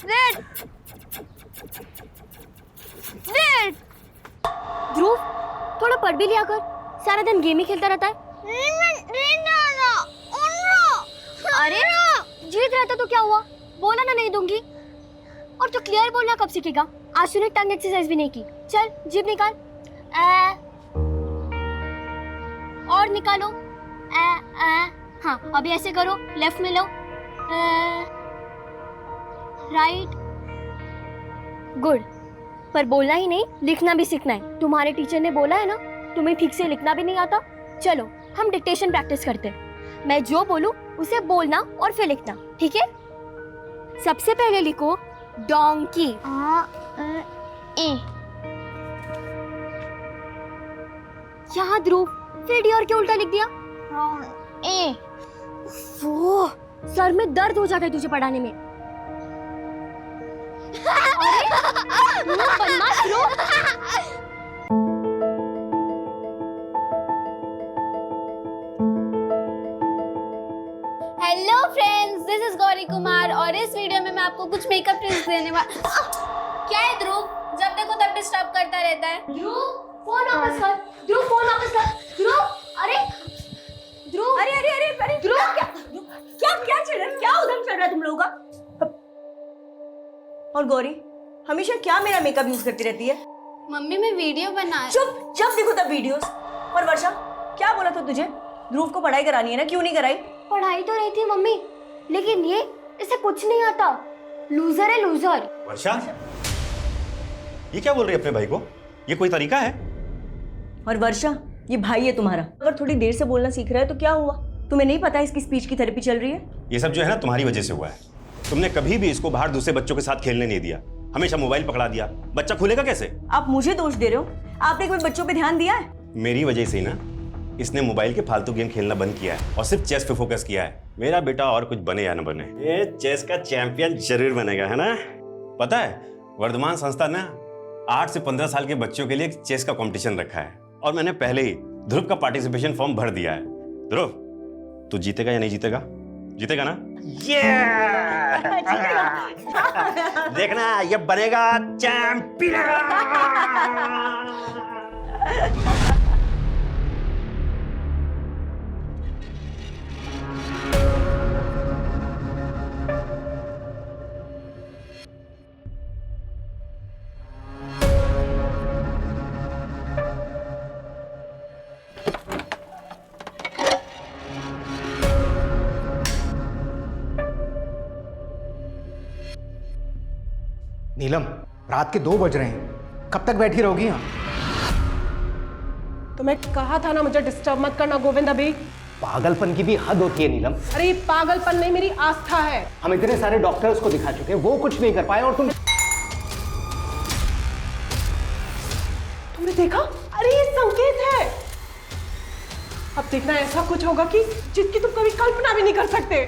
Red red. ध्रुव थोड़ा पढ़ भी लिया कर, सारा दिन गेम ही खेलता रहता है। अरे जीत रहता तो क्या हुआ, बोला ना नहीं दूंगी। और तो क्लियर बोलना कब सीखेगा? आज तूने टंग एक्सरसाइज भी नहीं की। चल जीभ निकाल। और निकालो। हाँ अभी ऐसे करो, लेफ्ट में लो, राइट। गुड। पर बोलना ही नहीं, लिखना भी सीखना है। तुम्हारे टीचर ने बोला है ना, तुम्हें ठीक से लिखना भी नहीं आता। चलो हम डिक्टेशन प्रैक्टिस करते हैं। मैं जो बोलूं उसे बोलना और फिर लिखना, ठीक है? सबसे पहले लिखो डोंकी। यहाँ ध्रुव, फिर डी और क्या उल्टा लिख दिया? ए। वो सर में दर्द हो जाता है तुझे पढ़ाने में। अरे बदमाश Dhruv. Hello friends, this is Gauri Kumar और इस वीडियो में मैं आपको कुछ मेकअप टिप्स देने वाला। क्या है ध्रुव, जब देखो तब डिस्टर्ब करता रहता है। ध्रुव फोन वापस कर। ध्रुव फोन वापस कर। ध्रुव अरे ध्रुव, अरे अरे अरे अरे ध्रुव क्या क्या क्या चल रहा है? क्या उधम चल रहा है तुम लोगों का? और गौरी हमेशा क्या मेरा मेकअप यूज करती रहती है? मम्मी मैं वीडियो बना। चुप, जब देखो तब वीडियोस। और वर्षा क्या बोला था तुझे? ध्रुव को पढ़ाई करानी है ना, क्यों नहीं कराई? पढ़ाई तो नहीं थी मम्मी, लेकिन ये इसे कुछ नहीं आता। लूजर है लूजर। वर्षा, ये क्या बोल रही है अपने भाई को? ये कोई तरीका है? और वर्षा ये भाई है तुम्हारा, अगर थोड़ी देर से बोलना सीख रहा है तो क्या हुआ? तुम्हें नहीं पता इसकी स्पीच की थेरेपी चल रही है? ये सब जो है ना तुम्हारी वजह से हुआ है। तुमने कभी भी इसको बाहर दूसरे बच्चों के साथ खेलने नहीं दिया, हमेशा मोबाइल पकड़ा दिया। बच्चा खुलेगा कैसे? आप मुझे दोष दे रहे हो? आपने कोई बच्चों पे ध्यान दिया है? मेरी वजह से ही ना इसने मोबाइल के फालतू गेम खेलना बंद किया है और सिर्फ चेस पे फोकस किया है। मेरा बेटा और कुछ बने या ना बने, ये चेस का चैंपियन जरूर बनेगा, है ना? पता है वर्धमान संस्था ने 8 से 15 साल के बच्चों के लिए एक चेस का कंपटीशन रखा है और मैंने पहले ही ध्रुव का पार्टिसिपेशन फॉर्म भर दिया है। ध्रुव तू जीतेगा या नहीं जीतेगा? जीतेगा ना? देखना ये बनेगा चैंपियन। नीलम, रात के 2 बज रहे हैं, कब तक बैठी रहोगी यहाँ? तो मैं कहा था ना मुझे डिस्टर्ब मत करना गोविंद अभी। पागलपन की भी हद होती है नीलम। अरे ये पागलपन नहीं, मेरी आस्था है। हम इतने सारे डॉक्टर्स को दिखा चुके हैं, वो कुछ नहीं कर पाए और तुमने देखा? अरे ये संकेत है। अब देखना ऐसा कुछ होगा कि जिसकी तुम कभी कल्पना भी नहीं कर सकते।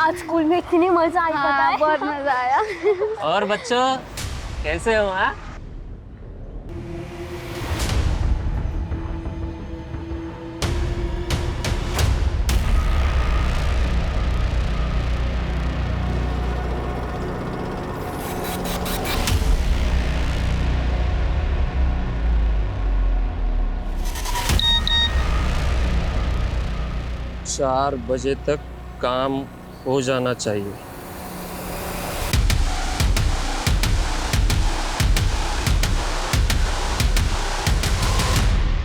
आज स्कूल में इतनी मजा आई, पता है? बहुत मजा आया। और बच्चों कैसे हो? हाँ, चार बजे तक काम हो जाना चाहिए।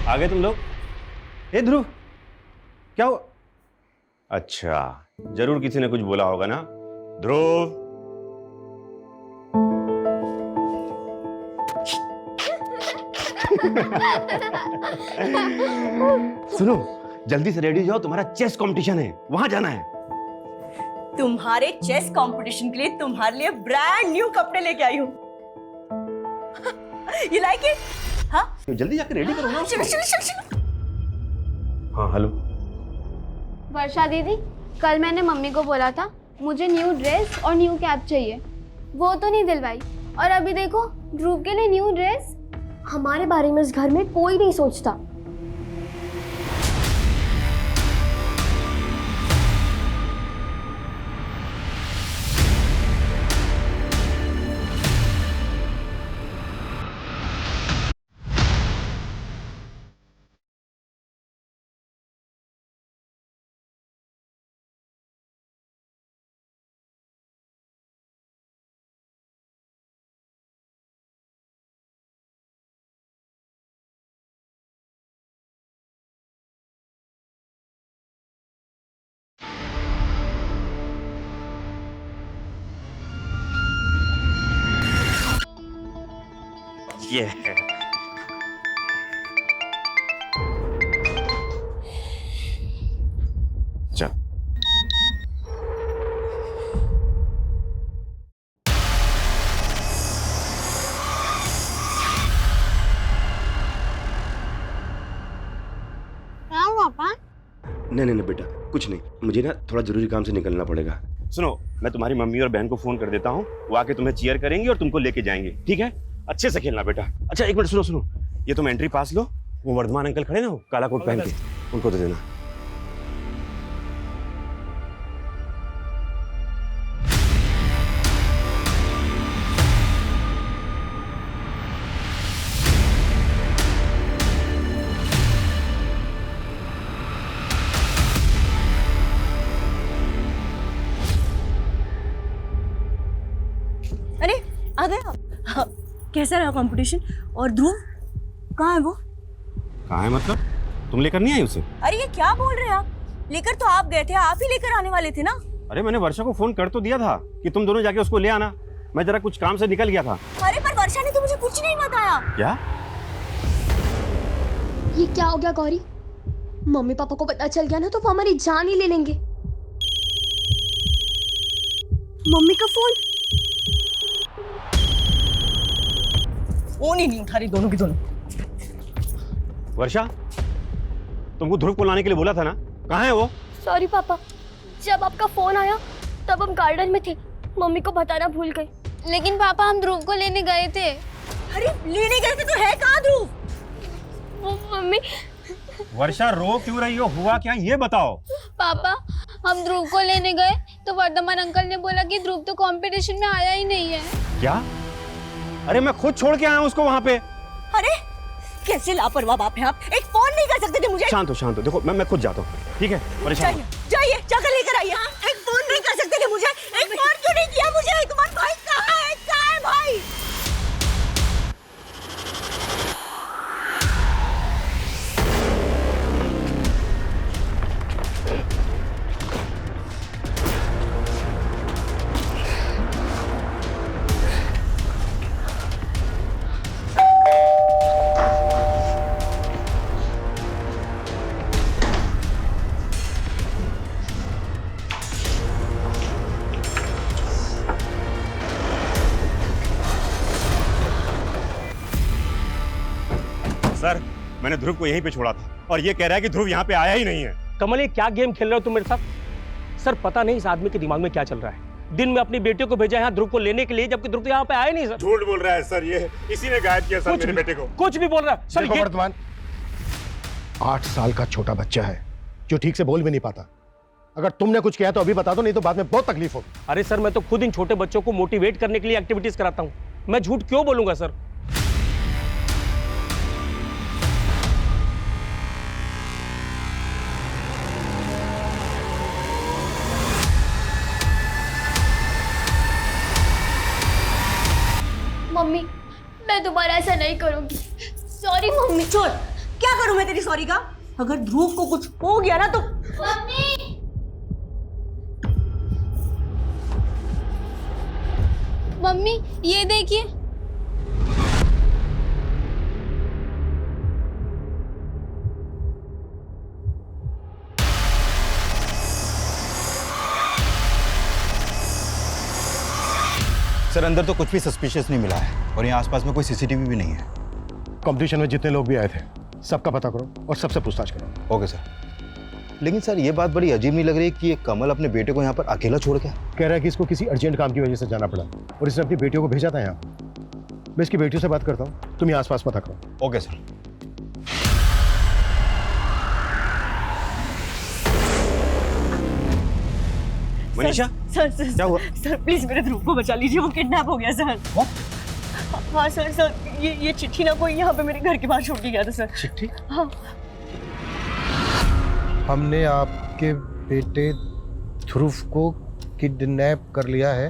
आ गए तुम लोग? हे ध्रुव क्या हुआ? अच्छा जरूर किसी ने कुछ बोला होगा ना। ध्रुव सुनो जल्दी से रेडी हो जाओ, तुम्हारा चेस कंपटीशन है, वहां जाना है। तुम्हारे चेस कंपटीशन के लिए तुम्हारे लिए ब्रांड न्यू कपड़े लेके आई हूँ। You like it? हाँ? तो जल्दी जाकर रेडी करो ना। चलो चलो चलो चलो। हाँ हेलो। वर्षा दीदी, कल मैंने मम्मी को बोला था मुझे न्यू ड्रेस और न्यू कैप चाहिए, वो तो नहीं दिलवाई। और अभी देखो ध्रुव के लिए न्यू ड्रेस। हमारे बारे में इस घर में कोई नहीं सोचता। ये चल। नहीं नहीं नहीं बेटा, कुछ नहीं, मुझे ना थोड़ा जरूरी काम से निकलना पड़ेगा। सुनो, मैं तुम्हारी मम्मी और बहन को फोन कर देता हूँ, वो आके तुम्हें चीयर करेंगी और तुमको लेके जाएंगे, ठीक है? अच्छे से खेलना बेटा। अच्छा एक मिनट सुनो सुनो, ये तुम एंट्री पास लो, वो वर्धमान अंकल खड़े ना, वो काला कोट पहन के, उनको दे देना। अरे आ गया। हाँ, कैसा रहा कंपटीशन? और ध्रुव कहाँ है वो? कहाँ है मतलब? तुम लेकर नहीं आई उसे? अरे ये क्या बोल रहे हैं आप? लेकर तो आप गए थे, आप ही लेकर आने वाले थे ना। अरे मैंने वर्षा को फोन कर तो दिया था कि तुम दोनों जाके उसको ले आना, मैं जरा कुछ काम से निकल गया था। अरे पर वर्षा ने तो मुझे कुछ नहीं बताया। क्या? ये क्या हो गया गौरी? मम्मी पापा को पता चल गया ना तो वो हमारी जान ही ले लेंगे। मम्मी का फोन। फोन ही नहीं उठा रही दोनों की दोनों। वर्षा, तुमको ध्रुव को लाने के लिए बोला था ना, कहाँ है वो? सॉरी पापा, जब आपका फोन आया तब हम गार्डन में थे, मम्मी को बताना भूल गए। लेकिन पापा हम ध्रुव को लेने गए थे। अरे लेने गए थे तो है कहाँ ध्रुव? वो मम्मी। वर्षा रो क्यों रही हो, हुआ क्या ये बताओ। पापा हम ध्रुव को लेने गए तो वर्धमान अंकल ने बोला कि ध्रुव तो कंपटीशन में आया ही नहीं है। क्या? अरे मैं खुद छोड़ के आया हूँ उसको वहाँ पे। अरे कैसे लापरवाह बाप है आप, एक फोन नहीं कर सकते थे मुझे? शांत हो, देखो मैं खुद जाता हूँ, ठीक है? परेशान जाइए जाइए, जाकर लेकर आइए। एक फोन नहीं कर सकते थे मुझे, एक फोन क्यों नहीं किया मुझे? तुम्हारा भाई कहाँ है भाई? सर, मैंने ध्रुव को यहीं पे छोड़ा था और ये कह रहा है कि ध्रुव यहाँ पे आया ही नहीं है। कमल, ये क्या गेम खेल रहे हो तुम मेरे साथ? सर पता नहीं इस आदमी के दिमाग में क्या चल रहा है। दिन में अपनी बेटी को भेजा यहाँ ध्रुव को लेने के लिए, जबकि ध्रुव तो यहाँ पे आया नहीं। सर झूठ बोल रहा है सर, ये इसी ने गायब किया सर मेरे बेटे को। कुछ भी बोल रहा है सर। ये वर्धमान 8 साल का छोटा बच्चा है जो ठीक से बोल भी नहीं पाता। अगर तुमने कुछ किया तो अभी बता दो, नहीं तो बाद में बहुत तकलीफ होगी। अरे सर, मैं तो खुद इन छोटे बच्चों को मोटिवेट करने के लिए एक्टिविटीज कराता हूँ, मैं झूठ क्यों बोलूंगा सर? मम्मी, मैं दोबारा ऐसा नहीं करूंगी। Sorry mummy. छोड़, क्या करूं मैं तेरी सॉरी का? अगर ध्रुव को कुछ हो गया ना तो मम्मी। मम्मी ये देखिए। सर अंदर तो कुछ भी सस्पिशियस नहीं मिला है और यहाँ आसपास में कोई सीसीटीवी भी नहीं है। कंपटीशन में जितने लोग भी आए थे सबका पता करो और सबसे पूछताछ करो। Okay sir. लेकिन सर ये बात बड़ी अजीब नहीं लग रही कि ये कमल अपने बेटे को यहाँ पर अकेला छोड़ के? कह रहा है कि इसको किसी अर्जेंट काम की वजह से जाना पड़ा और इसने अपनी बेटियों को भेजा था यहाँ। मैं इसकी बेटियों से बात करता हूँ, तुम यहाँ आसपास पता करो। Okay sir. Manisha, sir sir क्या हुआ? सर प्लीज मेरे ध्रुव को बचा लीजिए, वो किडनैप हो गया सर। हाँ सर सर, ये चिट्ठी ना कोई यहाँ पे मेरे घर के बाहर छोड़ के गया था सर। चिट्ठी? हाँ। हमने आपके बेटे ध्रुव को किडनैप कर लिया है।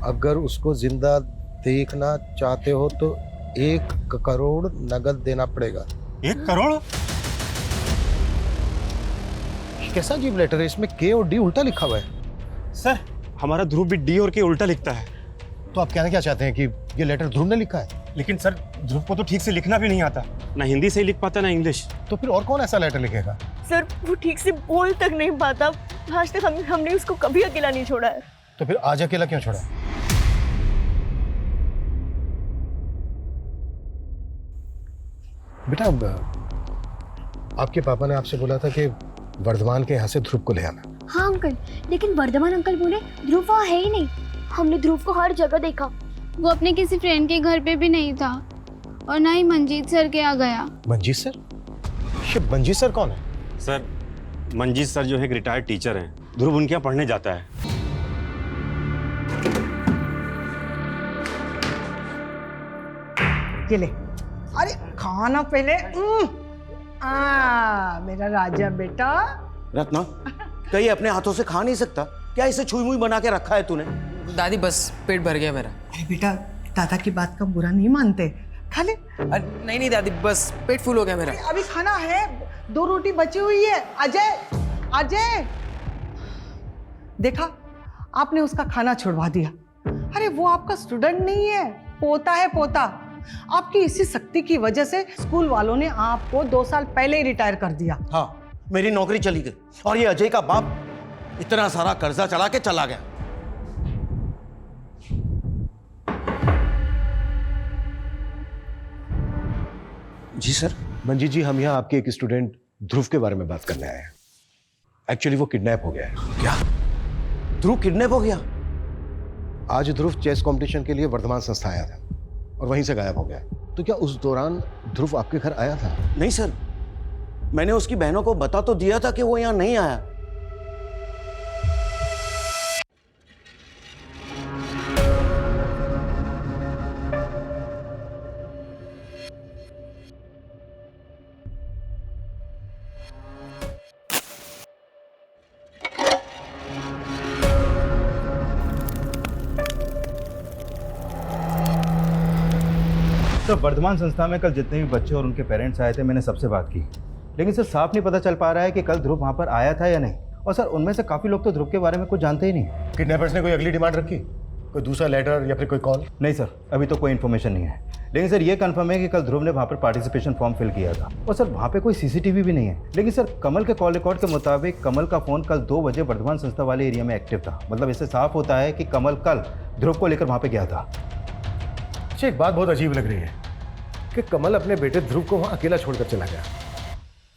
अगर उसको जिंदा देखना चाहते हो तो 1 करोड़ नगद देना पड़ेगा। 1 करोड़? कैसा अजीब लेटर है, इसमें के और डी उल्टा लिखा हुआ है। सर हमारा ध्रुव भी डी और के उल्टा लिखता है। तो आप कहना क्या चाहते हैं कि ये लेटर ध्रुव ने लिखा है? लेकिन सर ध्रुव को तो ठीक से लिखना भी नहीं आता, ना हिंदी से ही लिख पाता ना इंग्लिश। तो फिर और कौन ऐसा लेटर लिखेगा? सर वो ठीक से बोल तक नहीं पाता। आज तक हमने उसको कभी अकेला नहीं छोड़ा है। तो फिर आज अकेला क्यों छोड़ा? बेटा आपके पापा ने आपसे बोला था कि वर्धमान के यहाँ से ध्रुव को ले आना। हाँ अंकल, लेकिन वर्धमान अंकल बोले ध्रुव वहाँ है ही नहीं। हमने ध्रुव को हर जगह देखा। वो अपने किसी फ्रेंड के घर पे भी नहीं था और ना ही मंजीत सर के यहाँ गया। Manjeet sir? Shit, Manjeet sir कौन है? सर मंजीत सर जो है एक रिटायर्ड टीचर हैं। ध्रुव उनके यहाँ पढ़ने जाता है। ये ले। अरे खाना पहले। मेरा राजा बेटा। रत्ना, कहीं अपने हाथों से खा नहीं सकता क्या? इसे छुई मुई बना के रखा है तूने? दादी बस पेट भर गया मेरा। अरे बेटा, दादा की बात का बुरा नहीं मानते, खा ले। नहीं दादी, बस पेट फुल हो गया मेरा। अभी खाना है, 2 रोटी बची हुई है। अजय, अजय, देखा आपने उसका खाना छुड़वा दिया। अरे वो आपका स्टूडेंट नहीं है, पोता है, पोता। आपकी इसी शक्ति की वजह से स्कूल वालों ने आपको 2 साल पहले ही रिटायर कर दिया। हाँ, मेरी नौकरी चली गई और ये अजय का बाप इतना सारा कर्जा चढ़ा के चला गया। जी सर। मंजीत जी, हम यहाँ आपके एक स्टूडेंट ध्रुव के बारे में बात करने आए हैं। एक्चुअली वो किडनैप हो गया है। क्या? ध्रुव किडनैप हो गया? आज ध्रुव चेस कंपटीशन के लिए वर्धमान संस्था आया था और वहीं से गायब हो गया। तो क्या उस दौरान ध्रुव आपके घर आया था? नहीं सर, मैंने उसकी बहनों को बता तो दिया था कि वो यहाँ नहीं आया। तो वर्धमान संस्था में कल जितने भी बच्चे और उनके पेरेंट्स आए थे, मैंने सबसे बात की, लेकिन सर साफ नहीं पता चल पा रहा है कि कल ध्रुव वहाँ पर आया था या नहीं। और सर उनमें से काफ़ी लोग तो ध्रुव के बारे में कुछ जानते ही नहीं। किडनैपर्स ने कोई अगली डिमांड रखी? कोई दूसरा लेटर या फिर कोई कॉल? नहीं सर, अभी तो कोई इन्फॉर्मेशन नहीं है। लेकिन सर ये कंफर्म है कि कल ध्रुव ने वहाँ पर पार्टिसिपेशन फॉर्म फिल किया था। और सर वहाँ पे कोई सीसीटीवी भी नहीं है। लेकिन सर कमल के कॉल रिकॉर्ड के मुताबिक कमल का फ़ोन कल 2 बजे वर्धमान संस्था वाले एरिया में एक्टिव था। मतलब इससे साफ होता है कि कमल कल ध्रुव को लेकर वहाँ पर गया था। अच्छा, एक बात बहुत अजीब लग रही है कि कमल अपने बेटे ध्रुव को वहाँ अकेला छोड़कर चला गया,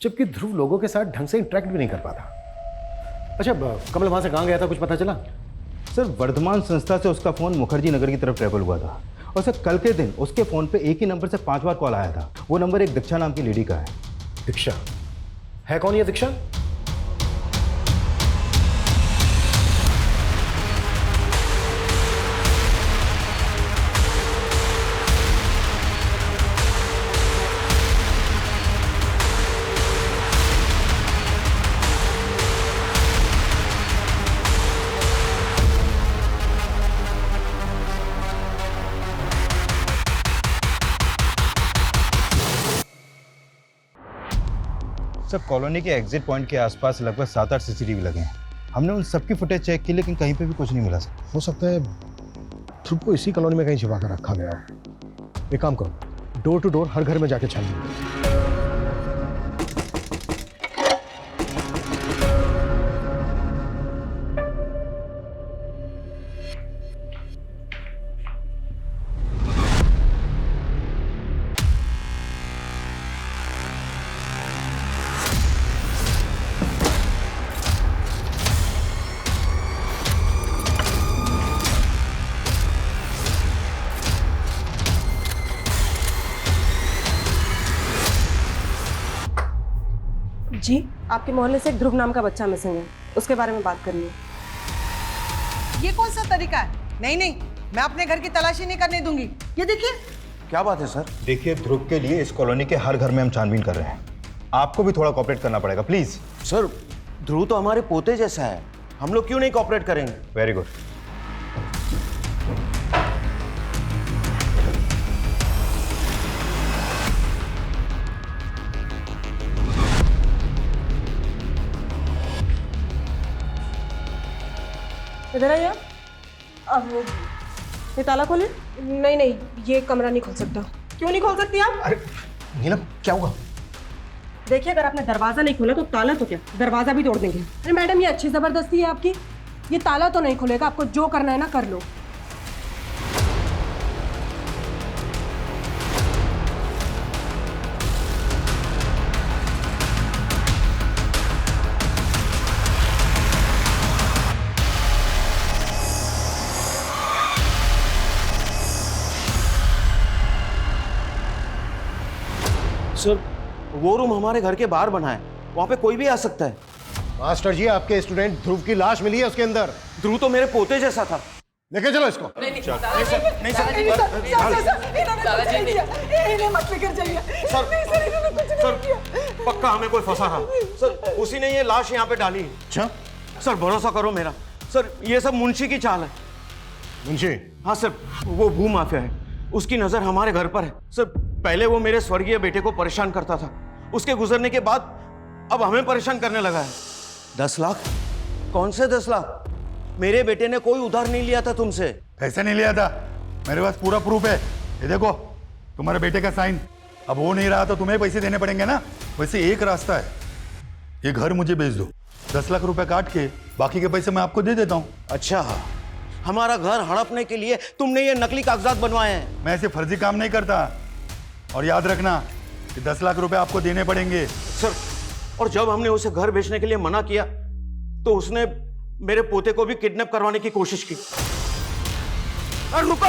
जबकि ध्रुव लोगों के साथ ढंग से इंटरेक्ट भी नहीं कर पाता। अच्छा, कमल वहाँ से कहाँ गया था, कुछ पता चला? सर वर्धमान संस्था से उसका फ़ोन मुखर्जी नगर की तरफ ट्रेवल हुआ था। और सर कल के दिन उसके फ़ोन पे एक ही नंबर से 5 बार कॉल आया था। वो नंबर एक दीक्षा नाम की लेडी का है। दीक्षा? है कौन ये दीक्षा? सर कॉलोनी के एग्जिट पॉइंट के आसपास लगभग 7-8 सीसीटीवी लगे हैं। हमने उन सबकी फुटेज चेक की, लेकिन कहीं पे भी कुछ नहीं मिला सर। हो सकता है ध्रुव को इसी कॉलोनी में कहीं छिपा कर रखा गया हो। एक काम करो, डोर टू डोर हर घर में जाके छानिए। जी, आपके मोहल्ले से एक ध्रुव नाम का बच्चा मिसिंग है, उसके बारे में बात करनी है। ये कौन सा तरीका है? नहीं, मैं अपने घर की तलाशी नहीं करने दूंगी। ये देखिए। क्या बात है सर? देखिए, ध्रुव के लिए इस कॉलोनी के हर घर में हम छानबीन कर रहे हैं। आपको भी थोड़ा कोऑपरेट करना पड़ेगा, प्लीज। सर ध्रुव तो हमारे पोते जैसा है, हम लोग क्यों नहीं कोऑपरेट करेंगे? Very good. इधर आइए। अब ये ताला खोले। नहीं, ये कमरा नहीं खुल सकता। क्यों नहीं खोल सकती आप? अरे नीलम क्या हुआ? देखिए, अगर आपने दरवाजा नहीं खोला तो ताला तो क्या, दरवाजा भी तोड़ देंगे। अरे मैडम, ये अच्छी जबरदस्ती है आपकी। ये ताला तो नहीं खुलेगा, आपको जो करना है ना कर लो। सर, वो रूम हमारे घर के बाहर बना है, वहां पे कोई भी आ सकता है। मास्टर जी, आपके स्टूडेंट ध्रुव की लाश मिली है उसके अंदर। ध्रुव तो मेरे पोते जैसा था। लेके चलो इसको। नहीं सर, पक्का हमें कोई फंसा था सर, उसी ने ये लाश यहाँ पे डाली। अच्छा सर, भरोसा करो मेरा सर, ये सब मुंशी की चाल है। मुंशी? हाँ सर, वो भू माफिया है, उसकी नजर हमारे घर पर है सर। पहले वो मेरे स्वर्गीय बेटे को परेशान करता था, उसके गुजरने के बाद अब हमें परेशान करने लगा है। 10 लाख? कौन से 10 लाख? मेरे बेटे ने कोई उधार नहीं लिया था तुमसे। कैसे नहीं लिया था? मेरे पास पूरा प्रूफ है। ये देखो, तुम्हारे बेटे का साइन। अब वो नहीं रहा तो तुम्हें पैसे देने पड़ेंगे ना। वैसे एक रास्ता है, ये घर मुझे बेच दो, 10 लाख रुपए काट के बाकी के पैसे मैं आपको दे देता हूँ। अच्छा, हमारा घर हड़पने के लिए तुमने ये नकली कागजात बनवाए हैं? मैं ऐसे फर्जी काम नहीं करता। और याद रखना कि 10 लाख रुपए आपको देने पड़ेंगे। सर, और जब हमने उसे घर बेचने के लिए मना किया तो उसने मेरे पोते को भी किडनैप करवाने की कोशिश की। रुको,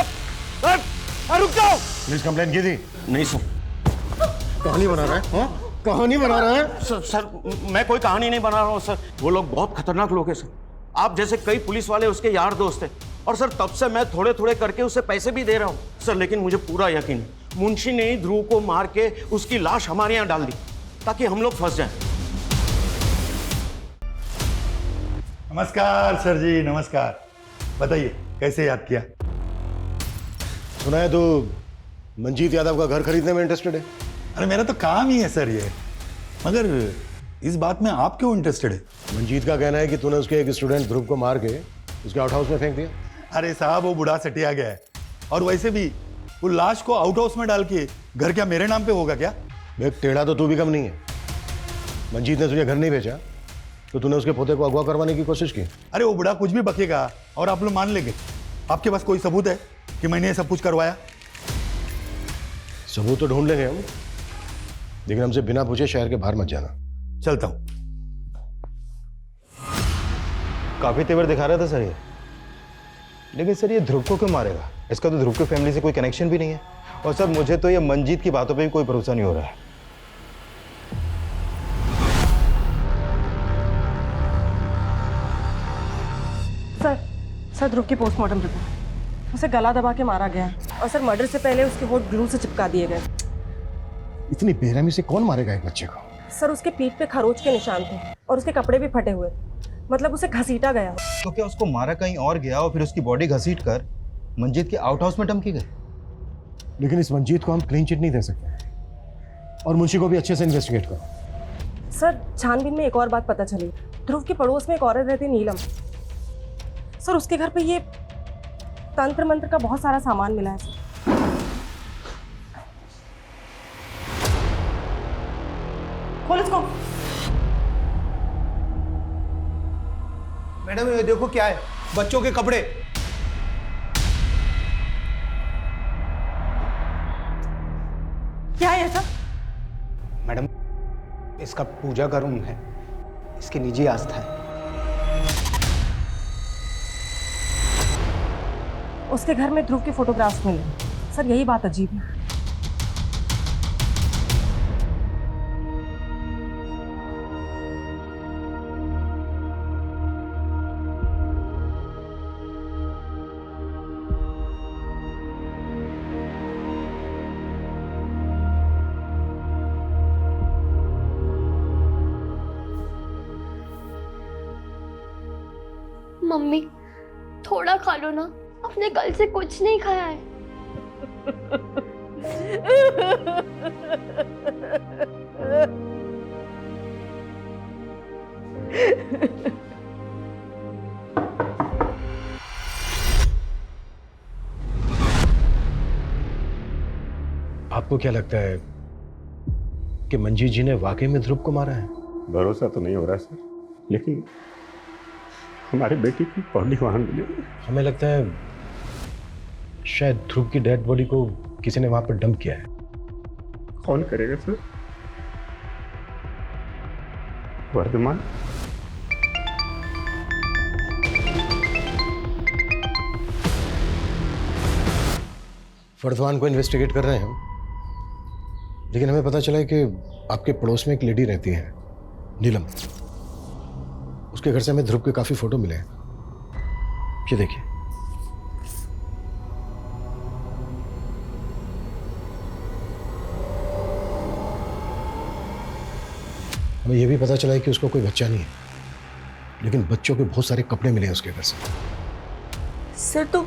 रुक जाओ। पुलिस कंप्लेन की थी? नहीं सर। कहानी बना रहा है? हाँ? कहानी बना रहा है? सर, मैं कोई कहानी नहीं बना रहा हूँ सर। वो लोग बहुत खतरनाक लोग हैं सर। आप जैसे कई पुलिस वाले उसके यार दोस्त हैं, और सर तब से मैं थोड़े थोड़े करके उसे पैसे भी दे रहा हूँ सर। लेकिन मुझे पूरा यकीन है, मुंशी ने ही ध्रुव को मार के उसकी लाश हमारे यहाँ डाल दी ताकि हम लोग फंस जाएं। नमस्कार सर जी, नमस्कार। बताइए कैसे याद किया? सुना है तो मंजीत यादव का घर खरीदने में इंटरेस्टेड है। अरे मेरा तो काम ही है सर ये, मगर इस बात में आप क्यों इंटरेस्टेड है? मंजीत का कहना है कि तूने उसके एक स्टूडेंट ध्रुव को मार के उसके आउट हाउस में फेंक दिया। अरे साहब, वो बूढ़ा सटिया गया है, और वैसे भी वो लाश को आउट हाउस में डाल के घर क्या मेरे नाम पे होगा क्या? देख, टेढ़ा तो तू भी कम नहीं है। मंजीत ने तुझे घर नहीं भेजा तो तूने उसके पोते को अगवा करवाने की कोशिश की। अरे वो बूढ़ा कुछ भी बकेगा और आप लोग मान लेंगे। आपके पास कोई सबूत है कि मैंने ये सब कुछ करवाया? सबूत तो ढूंढ लेंगे हम, लेकिन हमसे बिना पूछे शहर के बाहर मत जाना। चलता हूं। काफी तेवर दिखा रहा था सर ये, लेकिन सर ये ध्रुव को क्यों मारेगा? इसका तो ध्रुव की फैमिली से कोई कनेक्शन भी नहीं है। और सर मुझे तो ये मंजीत की बातों पे भी कोई भरोसा नहीं हो रहा है। सर, ध्रुव की पोस्टमार्टम रिपोर्ट। उसे गला दबा के मारा गया है, और सर मर्डर से पहले उसके होठ ग्लू से चिपका दिए गए। इतनी बेरहमी से कौन मारेगा एक बच्चे को? सर, उसके पीठ पे खरोच के निशान थे और उसके कपड़े भी फटे हुए, मतलब उसे घसीटा गया। तो क्या उसको मारा कहीं और गया और फिर उसकी बॉडी घसीट कर मंजीत के आउट हाउस में डंप की गई? लेकिन इस मंजीत को हम क्लीन चिट नहीं दे सकते, और मुंशी को भी अच्छे से इन्वेस्टिगेट करो। सर, छानबीन में एक और बात पता चली। ध्रुव के पड़ोस में एक औरत रहती, नीलम। सर, उसके घर पे ये तंत्र मंत्र का बहुत सारा सामान मिला है सर। खोल इसको। मैडम ये देखो क्या है, बच्चों के कपड़े। क्या है सर? मैडम, इसका पूजा का रूम है, इसकी निजी आस्था है। उसके घर में ध्रुव के फोटोग्राफ्स मिले। सर, यही बात अजीब है। मम्मी, थोड़ा खा लो ना, अपने कल से कुछ नहीं खाया है। आपको क्या लगता है कि मंजीत जी ने वाकई में ध्रुव को मारा है? भरोसा तो नहीं हो रहा सर, लेकिन हमारे बेटी की बॉडी वहां मिली। हमें लगता है शायद ध्रुव की डेड बॉडी को किसी ने वहां पर डंप किया है। कौन करेगा सर? वर्धमान? वर्धमान को इन्वेस्टिगेट कर रहे हैं हम, लेकिन हमें पता चला है कि आपके पड़ोस में एक लेडी रहती है, नीलम। उसके घर से हमें ध्रुव के काफी फोटो मिले हैं। ये देखिए। हमें यह भी पता चला है कि उसको कोई बच्चा नहीं है, लेकिन बच्चों के बहुत सारे कपड़े मिले हैं उसके घर से। सर तो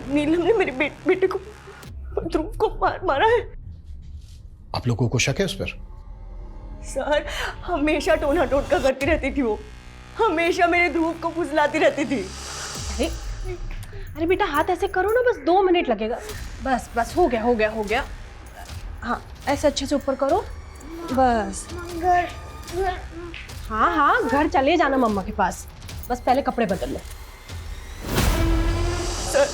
नीलम ने मेरे बेटे को, ध्रुव को मारा है। आप लोगों को शक है उस पर? सर हमेशा टोना टोटका करती रहती थी वो, हमेशा मेरे ध्रुव को फुसलाती रहती थी। अरे बेटा हाथ ऐसे करो ना, बस 2 मिनट लगेगा। बस बस हो गया हो गया हो गया। हाँ ऐसे अच्छे से ऊपर करो, बस। हाँ हाँ घर चले जाना मम्मा के पास, बस पहले कपड़े बदल लो। सर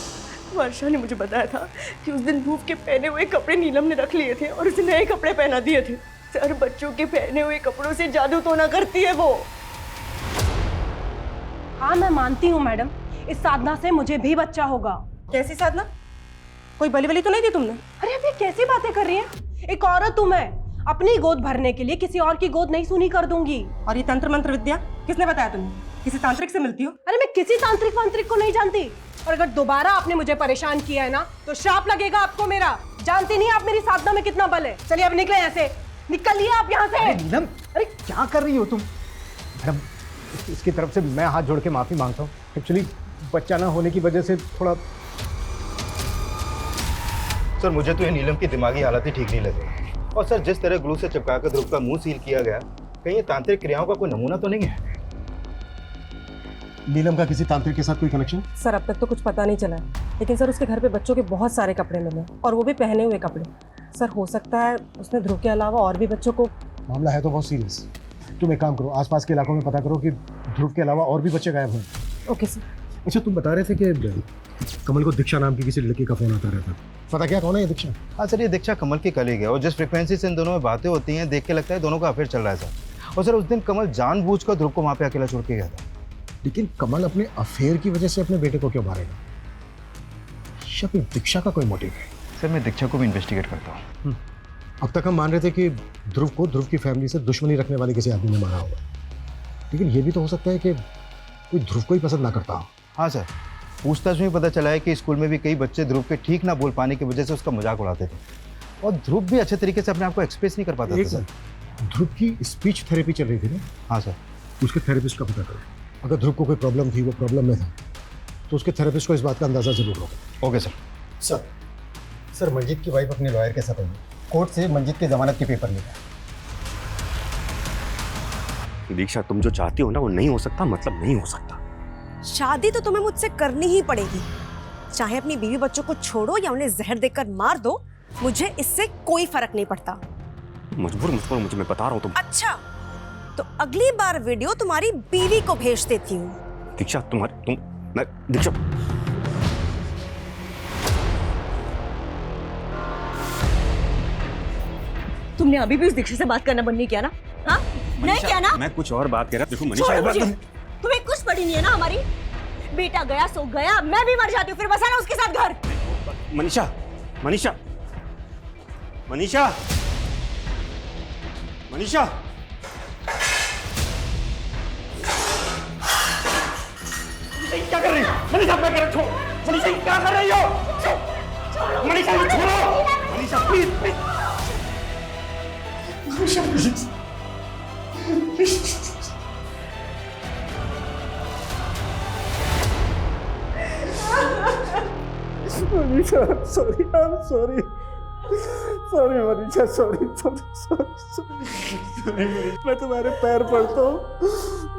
वर्षा ने मुझे बताया था कि उस दिन ध्रुव के पहने हुए कपड़े नीलम ने रख लिए थे और उसे नए कपड़े पहना दिए थे। सर बच्चों के पहने हुए कपड़ों से जादू तो ना करती है वो। हाँ मैं मानती हूँ मैडम, इस साधना से मुझे भी बच्चा होगा। कैसी साधना? कोई बली वली तो नहीं दी तुमने? अरे अब ये कैसी बातें कर रही हैं? एक औरत हूँ मैं, अपनी गोद भरने के लिए किसी और की गोद नहीं सुनी कर दूंगी। और ये तंत्र मंत्र विद्या किसने बताया तुम्हें? किसी तांत्रिक से मिलती हो? अरे मैं किसी तांत्रिक वांत्रिक को नहीं जानती, और अगर दोबारा आपने मुझे परेशान किया है ना तो श्राप लगेगा आपको मेरा। जानती नहीं आप मेरी साधना में कितना बल है। चलिए अब निकले यहाँ से, निकलिए आप यहाँ से। नीलम अरे क्या कर रही हो तुम? मैडम इसकी तरफ से मैं हाथ जोड़ के माफी मांगता हूँ। एक्चुअली बच्चा ना होने की वजह से थोड़ा। सर मुझे तो ये नीलम की दिमागी हालत ही ठीक नहीं लग रही, और सर जिस तरह ग्लू से चिपका कर ध्रुव का मुंह सील किया गया, कहीं ये तांत्रिक क्रियाओं का कोई नमूना तो नहीं है? नीलम का किसी तांत्रिक के साथ कोई कनेक्शन? सर अब तक तो कुछ पता नहीं चला है, लेकिन सर उसके घर पे बच्चों के बहुत सारे कपड़े मिले और वो भी पहने हुए कपड़े। सर हो सकता है उसने ध्रुव के अलावा और भी बच्चों को। मामला है तो बहुत सीरियस। तुम एक काम करो, आसपास के इलाकों में पता करो कि ध्रुव के अलावा और भी बच्चे गायब हुए। Okay sir. अच्छा तुम बता रहे थे कि कमल को दीक्षा नाम की किसी लड़की का फोन आता रहता, पता क्या कौन है ये दीक्षा? हाँ सर ये दीक्षा कमल की कलीग है, और जिस फ्रिक्वेंसी से इन दोनों में बातें होती हैं देख के लगता है दोनों का अफेयर चल रहा है सर। और सर उस दिन कमल जानबूझकर ध्रुव को वहाँ पे अकेला छोड़ के गया था। लेकिन कमल अपने अफेयर की वजह से अपने बेटे को क्यों मारेगा? या फिर दीक्षा का कोई मोटिव है? सर मैं दीक्षा को भी इन्वेस्टिगेट करता हूँ। अब तक हम मान रहे थे कि ध्रुव को ध्रुव की फैमिली से दुश्मनी रखने वाले किसी आदमी ने मारा होगा, लेकिन ये भी तो हो सकता है कि कोई ध्रुव को ही पसंद ना करता हो। हाँ सर, पूछताछ में पता चला है कि स्कूल में भी कई बच्चे ध्रुव के ठीक ना बोल पाने की वजह से उसका मजाक उड़ाते थे, और ध्रुव भी अच्छे तरीके से अपने आप को एक्सप्रेस नहीं कर पाता था सर। ध्रुव की स्पीच थेरेपी चल रही थी ना? हाँ सर। उसके थेरेपिस्ट का पता करो, अगर ध्रुव को कोई प्रॉब्लम थी, वो प्रॉब्लम में था, तो उसके थेरेपिस्ट को इस बात का अंदाजा जरूर होगा। Okay sir. सर मंजीत की वाइफ अपने लॉयर के साथ आई, कोर्ट से मंजीत की जमानत के पेपर मिला। दीक्षा तुम जो चाहती हो ना वो नहीं हो सकता, मतलब नहीं हो सकता। शादी तो तुम्हें मुझसे करनी ही पड़ेगी, चाहे अपनी बीवी बच्चों को छोड़ो या उन्हें जहर देकर मार दो, मुझे इससे कोई फर्क नहीं पड़ता। मजबूर मुझको, मुझे मैं बता रहा हूँ तुम। अच्छा तो अगली बार वीडियो तुम्हारी बीवी को भेज देती हूँ। दीक्षा दीक्षा तुमने अभी भी उस दीक्षा से बात करना बंद नहीं किया ना? हाँ नहीं किया ना? मैं कुछ और बात कर रहा। देखो मनीषा, तुम्हें कुछ पड़ी नहीं है ना हमारी? बेटा गया सो गया, मैं भी मर जाती हूँ, फिर बसाना उसके साथ घर। मनीषा मनीषा मनीषा मनीषा क्या कर रही हो? मनीषा मैं कर छोड़। मनीषा क्या कर रही हो? मनीषा छोड़ो। Manisha please please. Manisha please. Manisha sorry, I am sorry, sorry Manisha, sorry sorry sorry. मैं तुम्हारे पैर पड़ता हूँ,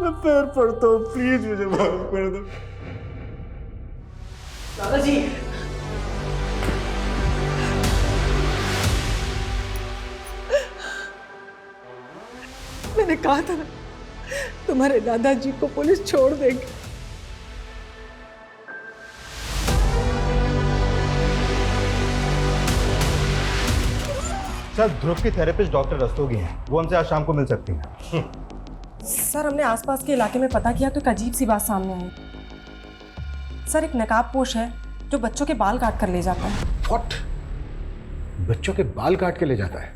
मैं पैर पड़ता हूँ, प्लीज मुझे माफ कर दो। दादाजी मैंने कहा था ना, तुम्हारे दादाजी को पुलिस छोड़ देगी। सर, ध्रुव की थेरेपिस्ट डॉक्टर रस्तोगी हैं, वो हमसे आज शाम को मिल सकती हैं। सर, हमने आसपास के इलाके में पता किया तो एक अजीब सी बात सामने आई। सर, एक नकाबपोश है जो बच्चों के बाल काट कर ले जाता है। व्हाट? बच्चों के बाल काट के ले जाता है?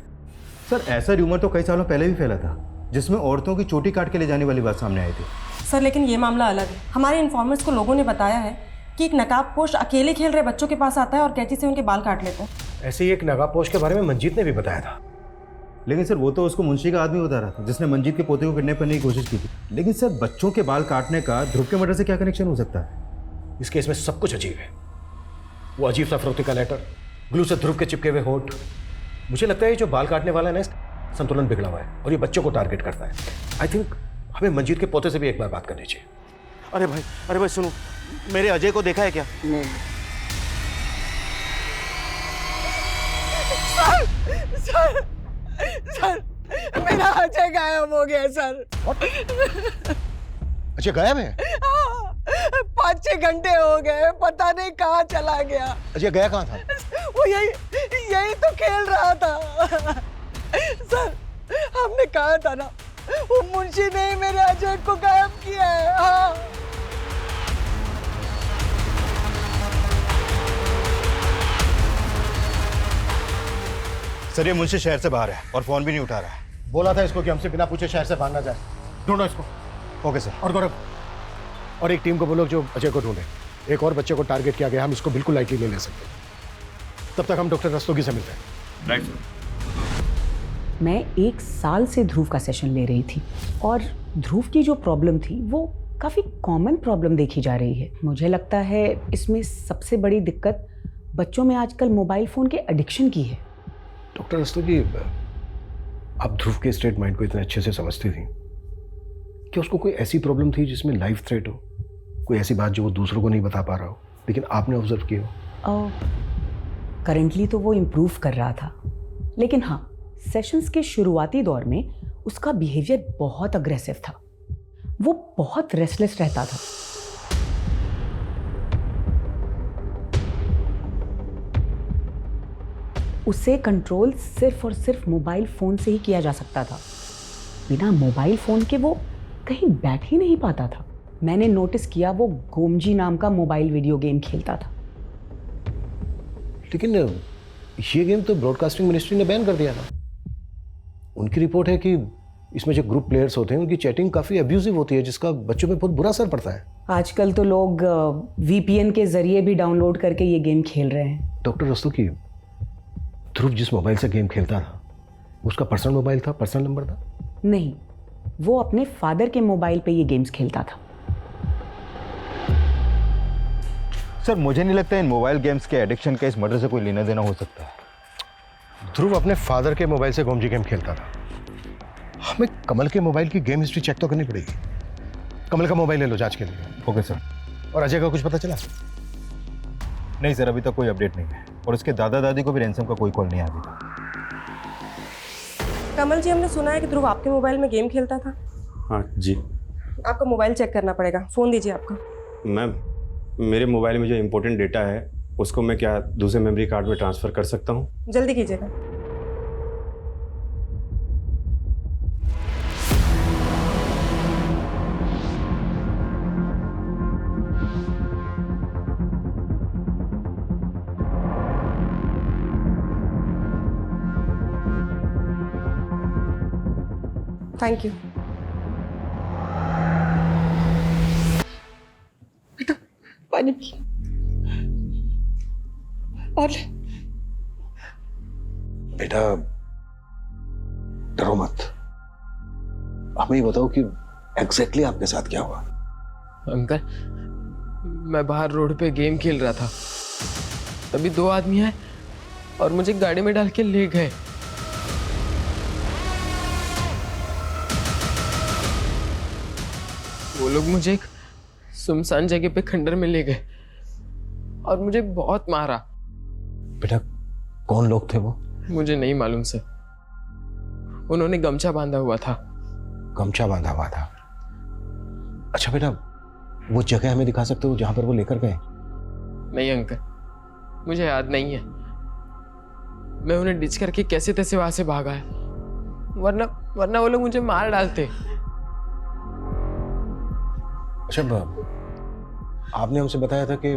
सर, ऐसा र्यूमर तो कई सालों पहले भी फैला था, जिसमें औरतों की चोटी काट के ले जाने वाली बात सामने आई थी। सर, लेकिन ये मामला अलग है। हमारे इन्फॉर्मर्स को लोगों ने बताया है कि एक नकाबपोश अकेले खेल रहे बच्चों के पास आता है और कैंची से उनके बाल काट लेता है। ऐसे ही एक नकाबपोश के बारे में मंजीत ने भी बताया था। लेकिन सर, वो तो उसको मुंशी का आदमी बता रहा था, जिसने मंजीत के पोते को किडनैप करने की कोशिश की थी। लेकिन सर, बच्चों के बाल काटने का ध्रुव के मर्डर से क्या कनेक्शन हो सकता है? इस केस में सब कुछ अजीब है। वो अजीब सा फरोख्ती का लेटर, ग्लू से ध्रुव के चिपके हुए होठ। मुझे लगता है ये जो बाल काटने वाला है ना, संतुलन बिगड़ा हुआ है और ये बच्चों को टारगेट करता है। आई थिंक हमें मंजीत के पोते से भी एक बार बात करनी चाहिए। अरे भाई सुनो, मेरे अजय को देखा है क्या? नहीं। सर, मेरा अजय गायब हो गया सर। अच्छा, गायब है? 5-6 घंटे हो गए, पता नहीं कहाँ चला गया। अच्छा, गया कहाँ था? वो यही तो खेल रहा था। सर, हमने कहा था ना, वो मुंशी ने ही मेरे अजय को गायब किया है। हाँ। सर, ये मुंशी शहर से बाहर है और फोन भी नहीं उठा रहा है। बोला था इसको कि हमसे बिना पूछे शहर से बाहर ना जाए। ढूंढो इसको। Okay sir. और गौरव, और एक टीम को बोलो जो अजय को ढूंढे। एक और बच्चे को टारगेट किया गया, हम इसको बिल्कुल लाइटली नहीं ले सकते। तब तक हम डॉक्टर रस्तोगी से मिलते हैं। Right sir. मैं 1 साल से ध्रुव का सेशन ले रही थी और ध्रुव की जो प्रॉब्लम थी वो काफ़ी कॉमन प्रॉब्लम देखी जा रही है। मुझे लगता है इसमें सबसे बड़ी दिक्कत बच्चों में आजकल मोबाइल फ़ोन के एडिक्शन की है। डॉक्टर रस्तोगी, आप ध्रुव के स्टेट माइंड को इतने अच्छे से समझती थी कि उसको कोई ऐसी प्रॉब्लम थी जिसमें लाइफ थ्रेट हो, कोई ऐसी बात जो वो दूसरों को नहीं बता पा रहा हो, लेकिन आपने ऑब्जर्व की हो? करेंटली तो वो इम्प्रूव कर रहा था, लेकिन हाँ, सेशंस के शुरुआती दौर में उसका बिहेवियर बहुत अग्रेसिव था। वो बहुत रेस्टलेस रहता था। उसे कंट्रोल सिर्फ और सिर्फ मोबाइल फ़ोन से ही किया जा सकता था। बिना मोबाइल फ़ोन के वो कहीं बैठ ही नहीं पाता था। मैंने नोटिस किया वो गोमजी नाम का मोबाइल वीडियो गेम खेलता था। लेकिन ये गेम तो ब्रॉडकास्टिंग मिनिस्ट्री ने बैन कर दिया था। उनकी रिपोर्ट है कि इसमें जो ग्रुप प्लेयर्स होते हैं उनकी चैटिंग काफ़ी अब्यूजिव होती है, जिसका बच्चों पे बहुत बुरा असर पड़ता है। आजकल तो लोग VPN के जरिए भी डाउनलोड करके ये गेम खेल रहे हैं। डॉक्टर रस्तोगी, ध्रुव जिस मोबाइल से गेम खेलता था उसका पर्सनल मोबाइल था, पर्सनल नंबर था? नहीं, वो अपने फादर के मोबाइल पे ये गेम्स खेलता था। सर, मुझे नहीं लगता इन मोबाइल गेम्स के एडिक्शन का इस मर्डर से कोई लेना देना हो सकता है। ध्रुव अपने फादर के मोबाइल से गोमजी गेम खेलता था। हमें कमल के मोबाइल की गेम हिस्ट्री चेक तो करनी पड़ेगी। कमल का मोबाइल ले लो जांच के लिए। Okay sir. और अजय का कुछ पता चला? नहीं सर, अभी तक कोई अपडेट नहीं है और उसके दादा दादी को भी रैंसम का कोई कॉल नहीं आया था। कमल जी, हमने सुना है कि ध्रुव आपके मोबाइल में गेम खेलता था। हाँ जी। आपका मोबाइल चेक करना पड़ेगा। फ़ोन दीजिए आपका। मैम, मेरे मोबाइल में जो इम्पोर्टेंट डेटा है उसको मैं क्या दूसरे मेमोरी कार्ड में ट्रांसफ़र कर सकता हूँ? जल्दी कीजिएगा। Thank you. बेटा, पानी पी और ले। बेटा, डरो मत। हमें ये बताओ कि एग्जैक्टली आपके साथ क्या हुआ? अंकल, मैं बाहर रोड पे गेम खेल रहा था, तभी 2 आदमी आए और मुझे गाड़ी में डाल के ले गए। वो लोग मुझे एक सुनसान जगह पे खंडर में ले गए और मुझे बहुत मारा। बेटा, कौन लोग थे वो? मुझे नहीं मालूम सर। उन्होंने गमछा बांधा हुआ था गमछा बांधा हुआ था। अच्छा बेटा, वो जगह हमें दिखा सकते हो जहां पर वो लेकर गए? नहीं अंकल, मुझे याद नहीं है। मैं उन्हें डिच करके कैसे तैसे वहां से भागा है, वरना वो लोग मुझे मार डालते। अच्छा, आपने हमसे बताया था कि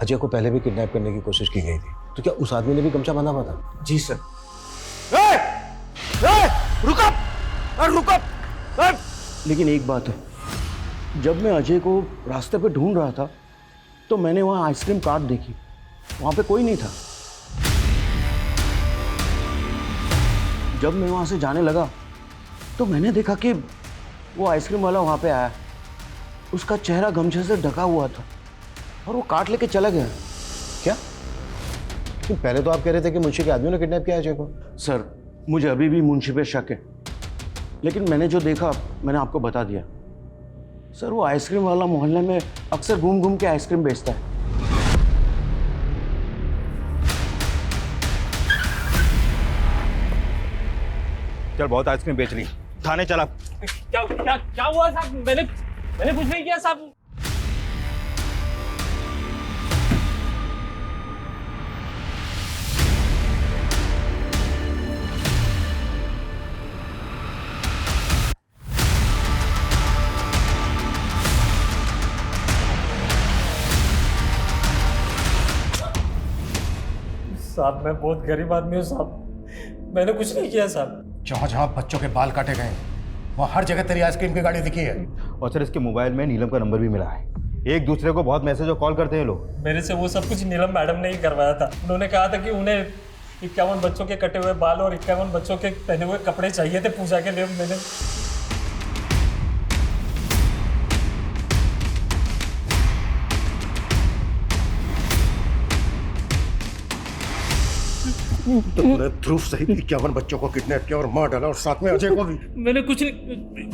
अजय को पहले भी किडनैप करने की कोशिश की गई थी, तो क्या उस आदमी ने भी गमछा बांधा हुआ था? जी सर। रुक। लेकिन एक बात है, जब मैं अजय को रास्ते पे ढूंढ रहा था तो मैंने वहां आइसक्रीम कार्ट देखी, वहां पे कोई नहीं था। जब मैं वहां से जाने लगा तो मैंने देखा कि वो आइसक्रीम वाला वहां पे आया, उसका चेहरा गमछे से ढका हुआ था और वो कार्ट लेके चला गया। क्या? पहले तो आप कह रहे थे कि मुंशी के आदमियों ने किडनैप किया अजय को। सर, मुझे अभी भी मुंशी पे शक है, लेकिन मैंने जो देखा मैंने आपको बता दिया। सर, वो आइसक्रीम वाला मोहल्ले में अक्सर घूम घूम के आइसक्रीम बेचता है। चल, बहुत आइसक्रीम बेच ली, थाने चला। क्या हुआ साहब? मैंने कुछ नहीं किया साहब। साहब, मैं बहुत गरीब आदमी हूँ साहब, मैंने कुछ नहीं किया साहब। जहाँ जहाँ बच्चों के बाल काटे गए वहाँ हर जगह तेरी आइसक्रीम की गाड़ी दिखी है। और सर, इसके मोबाइल में नीलम का नंबर भी मिला है। एक दूसरे को बहुत मैसेज और कॉल करते हैं लोग। मेरे से वो सब कुछ नीलम मैडम ने ही करवाया था। उन्होंने कहा था कि उन्हें 51 बच्चों के कटे हुए बाल और 51 बच्चों के पहने हुए कपड़े चाहिए थे पूजा के लिए। मैंने तो तूने ध्रुव सहित 51 बच्चों को किडनैप किया और मार डाला, और साथ में अजय को भी। मैंने कुछ नहीं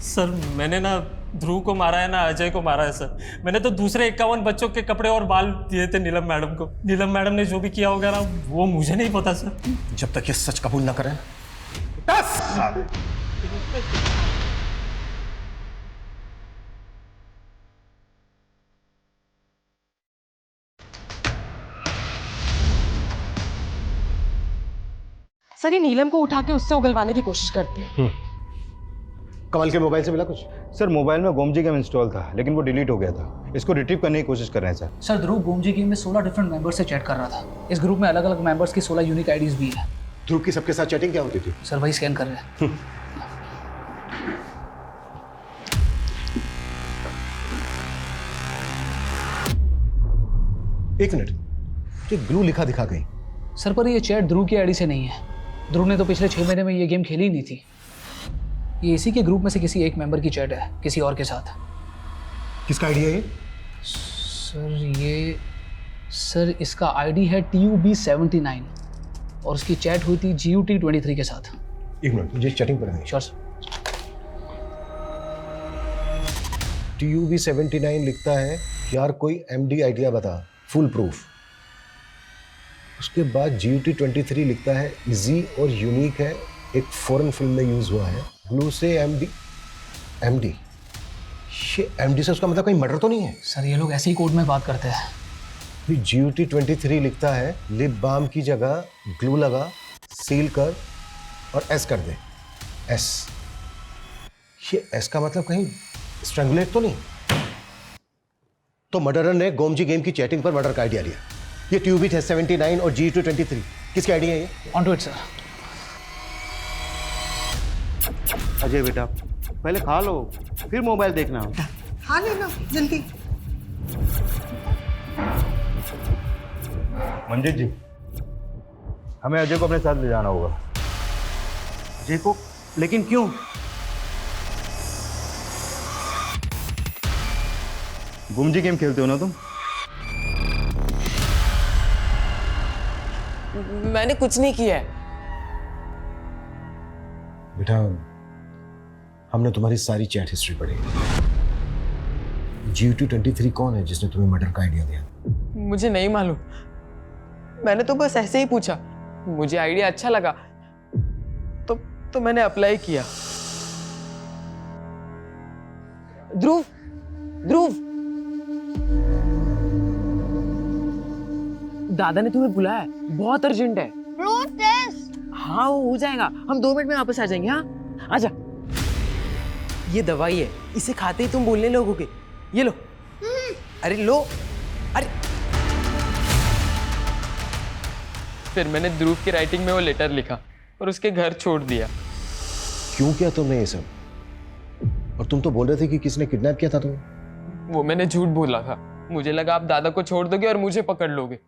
सर, मैंने ना ध्रुव को मारा है ना अजय को मारा है सर। मैंने तो दूसरे 51 बच्चों के कपड़े और बाल दिए थे नीलम मैडम को। नीलम मैडम ने जो भी किया होगा ना, वो मुझे नहीं पता सर। जब तक ये सच कबूल ना करें। सर, ये नीलम को उठा के उससे उगलवाने की कोशिश करते हैं। कमल के मोबाइल से मिला कुछ? सर, मोबाइल में गोमजी गेम इंस्टॉल था, लेकिन वो डिलीट हो गया था। इसको रिट्रीव करने की कोशिश कर रहे हैं सर। सर, ध्रुव गोमजी गेम में 16 डिफरेंट मेंबर्स से चैट कर रहा था। इस ग्रुप में अलग अलग मेंबर्स की 16 यूनिक आईडीज भी है। ध्रुव की सबके साथ चैटिंग क्या होती थी? सर, वही स्कैन कर रहे हैं। एक मिनट, ये ग्लू लिखा दिखा गई। सर, पर ये चैट ध्रुव की आईडी से नहीं है। ध्रुव ने तो पिछले 6 महीने में ये गेम खेली ही नहीं थी। ये इसी के ग्रुप में से किसी एक मेंबर की चैट है, किसी और के साथ। किसका आईडी है ये? सर, इसका आईडी है TUB79 और उसकी चैट हुई थी GUT23 के साथ। एक मिनट, मुझे चैटिंग पर नहीं। Sure sir. TUB79 लिखता है, यार कोई MD आइडिया बता, फुल प्रूफ। उसके बाद GUT23 लिखता है, इजी और यूनिक है, एक फॉरेन फिल्म में यूज हुआ है। ब्लू से MD ये MD से उसका मतलब कहीं मर्डर तो नहीं है? सर, ये लोग ऐसे ही कोड में बात करते हैं। फिर GUT23 लिखता है, लिप बाम की जगह ग्लू लगा, सील कर और S कर दे। S, ये S का मतलब कहीं स्ट्रैंगुलेट तो नहीं? तो मर्डरर ने गोमजी गेम की चैटिंग पर मर्डर का आइडिया लिया। ये TUB79 और GUT23 किसकी आइडिया है ये? On to it sir. Ajay बेटा, पहले खा लो, फिर मोबाइल देखना। खा लेना जल्दी। मंजीत जी, हमें अजय को अपने साथ ले जाना होगा। अजय को? लेकिन क्यों? गुमजी गेम खेलते हो ना तुम? मैंने कुछ नहीं किया है। बेटा, हमने तुम्हारी सारी चैट हिस्ट्री पढ़ी। GUT23 कौन है जिसने तुम्हें मर्डर का आइडिया दिया? मुझे नहीं मालूम, मैंने तो बस ऐसे ही पूछा। मुझे आइडिया अच्छा लगा तो मैंने अप्लाई किया। ध्रुव, ध्रुव, दादा ने तुम्हें बुलाया है, बहुत अर्जेंट है। हाँ वो हो जाएगा, हम 2 मिनट में वापस आ जाएंगे। हाँ आजा। ये दवाई है, इसे खाते ही तुम बोलने लगोगे। ये लो। अरे लो। अरे फिर मैंने ध्रुव की राइटिंग में वो लेटर लिखा और उसके घर छोड़ दिया। क्यों किया तुमने ये सब? और तुम तो बोल रहे थे कि किसने किडनैप किया था तुम्हें? वो मैंने झूठ बोला था। मुझे लगा आप दादा को छोड़ दोगे और मुझे पकड़ लोगे,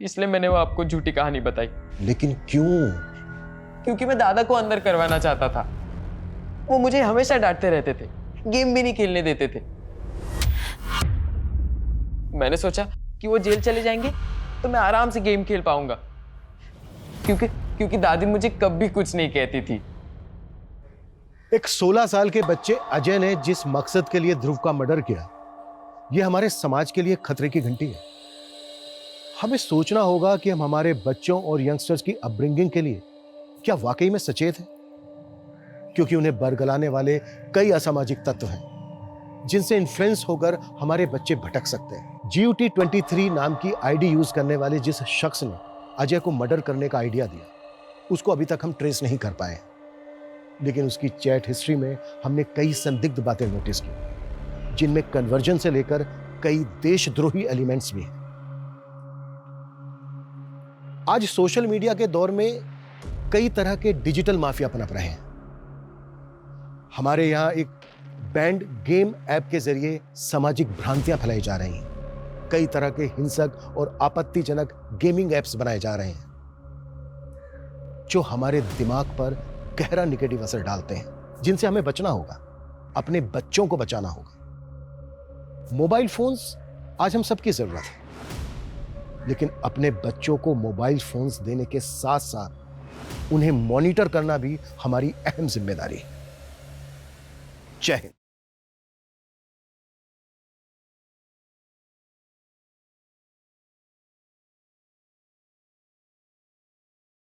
इसलिए मैंने वो आपको झूठी कहानी बताई। लेकिन क्यों? क्योंकि मैं दादा को अंदर करवाना चाहता था। वो मुझे हमेशा डांटते रहते थे, गेम भी नहीं खेलने देते थे। मैंने सोचा कि वो जेल चले जाएंगे तो मैं आराम से गेम खेल पाऊंगा, क्योंकि दादी मुझे कभी कुछ नहीं कहती थी। एक 16 साल के बच्चे अजय ने जिस मकसद के लिए ध्रुव का मर्डर किया, यह हमारे समाज के लिए खतरे की घंटी है। हमें सोचना होगा कि हम हमारे बच्चों और यंगस्टर्स की अपब्रिंगिंग के लिए क्या वाकई में सचेत हैं, क्योंकि उन्हें बरगलाने वाले कई असामाजिक तत्व हैं जिनसे इन्फ्लुएंस होकर हमारे बच्चे भटक सकते हैं। GUT23 नाम की आईडी यूज करने वाले जिस शख्स ने अजय को मर्डर करने का आइडिया दिया, उसको अभी तक हम ट्रेस नहीं कर पाए, लेकिन उसकी चैट हिस्ट्री में हमने कई संदिग्ध बातें नोटिस की, जिनमें कन्वर्जन से लेकर कई देशद्रोही एलिमेंट्स भी हैं। आज सोशल मीडिया के दौर में कई तरह के डिजिटल माफिया पनप रहे हैं। हमारे यहां एक बैंड गेम ऐप के जरिए सामाजिक भ्रांतियां फैलाई जा रही हैं। कई तरह के हिंसक और आपत्तिजनक गेमिंग ऐप्स बनाए जा रहे हैं, जो हमारे दिमाग पर गहरा नेगेटिव असर डालते हैं, जिनसे हमें बचना होगा, अपने बच्चों को बचाना होगा। मोबाइल फोन्स आज हम सबकी जरूरत है, लेकिन अपने बच्चों को मोबाइल फोन्स देने के साथ साथ उन्हें मॉनिटर करना भी हमारी अहम जिम्मेदारी है। जय हिंद।